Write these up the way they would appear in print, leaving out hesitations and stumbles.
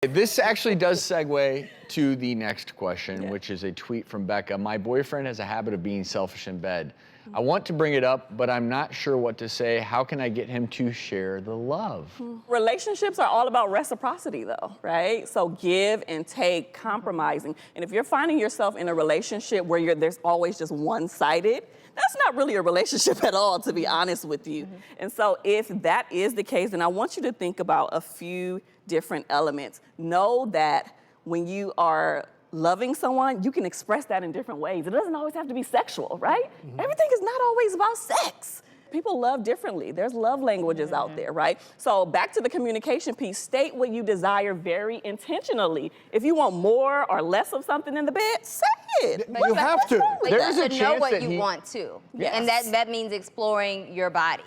This actually does segue to the next question, which is a tweet from Becca. My boyfriend has a habit of being selfish in bed. I want to bring it up, but I'm not sure what to say. How can I get him to share the love? Relationships are all about reciprocity, though, right? So give and take, compromising. And if you're finding yourself in a relationship where there's always just one-sided, that's not really a relationship at all, to be honest with you. And so if that is the case, then I want you to think about a few different elements. Know that when you are loving someone, you can express that in different ways. It doesn't always have to be sexual, right? Everything is not always about sex. People love differently. There's love languages out there, right? So back to the communication piece, state what you desire very intentionally. If you want more or less of something in the bed, say it. You have to. There's a to know chance what that you want to. Yes. And that means exploring your body.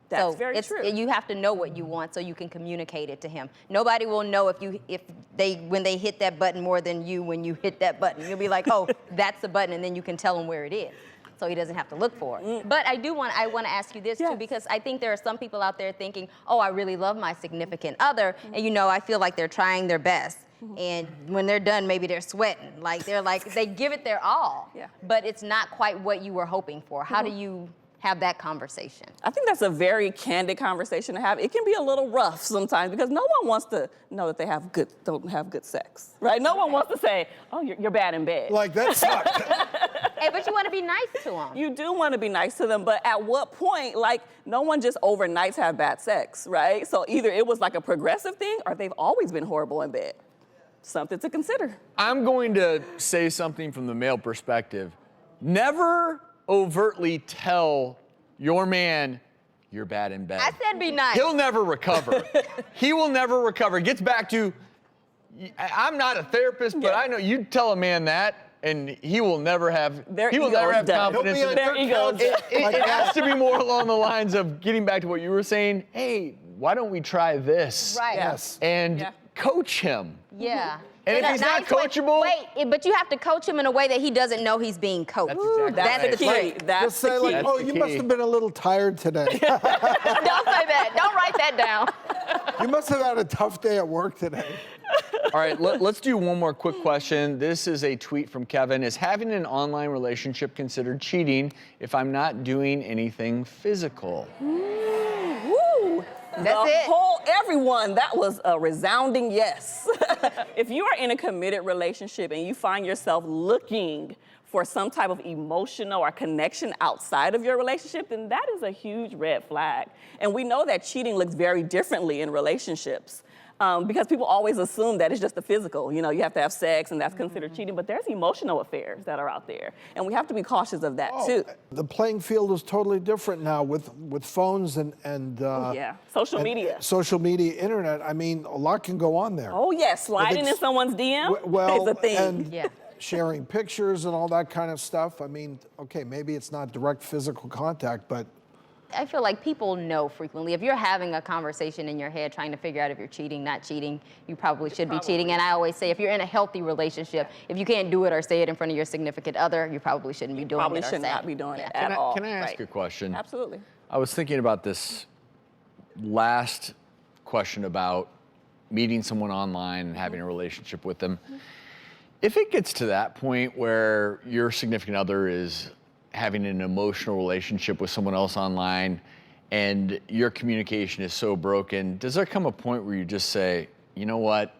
That's so very true. You have to know what you want so you can communicate it to him. Nobody will know when they hit that button more than you when you hit that button. You'll be like, oh, that's the button, and then you can tell him where it is. So he doesn't have to look for it. But I want to ask you this too, because I think there are some people out there thinking, oh, I really love my significant other, and I feel like they're trying their best. And when they're done, maybe they're sweating. They give it their all. But it's not quite what you were hoping for. How do you have that conversation? I think that's a very candid conversation to have. It can be a little rough sometimes because no one wants to know that they don't have good sex, right? No one wants to say, oh, you're bad in bed. Like, that sucks. Hey, but you want to be nice to them. You do want to be nice to them, but at what point, no one just overnights have bad sex, right? So either it was like a progressive thing or they've always been horrible in bed. Something to consider. I'm going to say something from the male perspective. Never overtly tell your man you're bad in bed. I said be nice. He'll never recover. He will never recover. It gets back to, I'm not a therapist, but I know you tell a man that, and he will never have confidence. It has to be more along the lines of getting back to what you were saying. Hey, why don't we try this? Right. Yes. And coach him. Yeah. And if he's not coachable... Wait, but you have to coach him in a way that he doesn't know he's being coached. That's the key. That's Just say, the key. like, oh, you must have been a little tired today. Don't say that. Don't write that down. You must have had a tough day at work today. All right, let's do one more quick question. This is a tweet from Kevin. Is having an online relationship considered cheating if I'm not doing anything physical? Everyone, that was a resounding yes. If you are in a committed relationship and you find yourself looking for some type of emotional or connection outside of your relationship, then that is a huge red flag. And we know that cheating looks very differently in relationships. Because people always assume that it's just the physical. You have to have sex and that's considered cheating, but there's emotional affairs that are out there. And we have to be cautious of that too. The playing field is totally different now with phones and social media. Social media, internet. I mean, a lot can go on there. Oh yes, sliding in someone's DM is a thing. And sharing pictures and all that kind of stuff. I mean, okay, maybe it's not direct physical contact, but I feel like people know frequently. If you're having a conversation in your head trying to figure out if you're cheating, not cheating, you probably should be cheating. And I always say, if you're in a healthy relationship, if you can't do it or say it in front of your significant other, you probably shouldn't be doing it. Probably should not be doing it at all. Can I ask a question? Absolutely. I was thinking about this last question about meeting someone online and having a relationship with them. If it gets to that point where your significant other is having an emotional relationship with someone else online and your communication is so broken, does there come a point where you just say, you know what,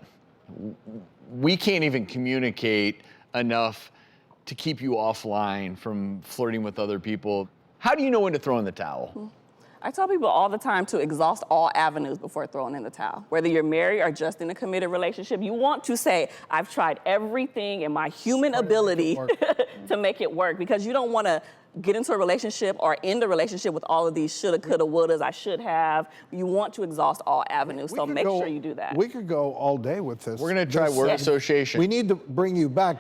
we can't even communicate enough to keep you offline from flirting with other people? How do you know when to throw in the towel? I tell people all the time to exhaust all avenues before throwing in the towel. Whether you're married or just in a committed relationship, you want to say, I've tried everything in my human ability to make it work, because you don't want to get into a relationship or end a relationship with all of these shoulda, coulda, wouldas, I should have. You want to exhaust all avenues, so make sure you do that. We could go all day with this. We're going to try word association. We need to bring you back.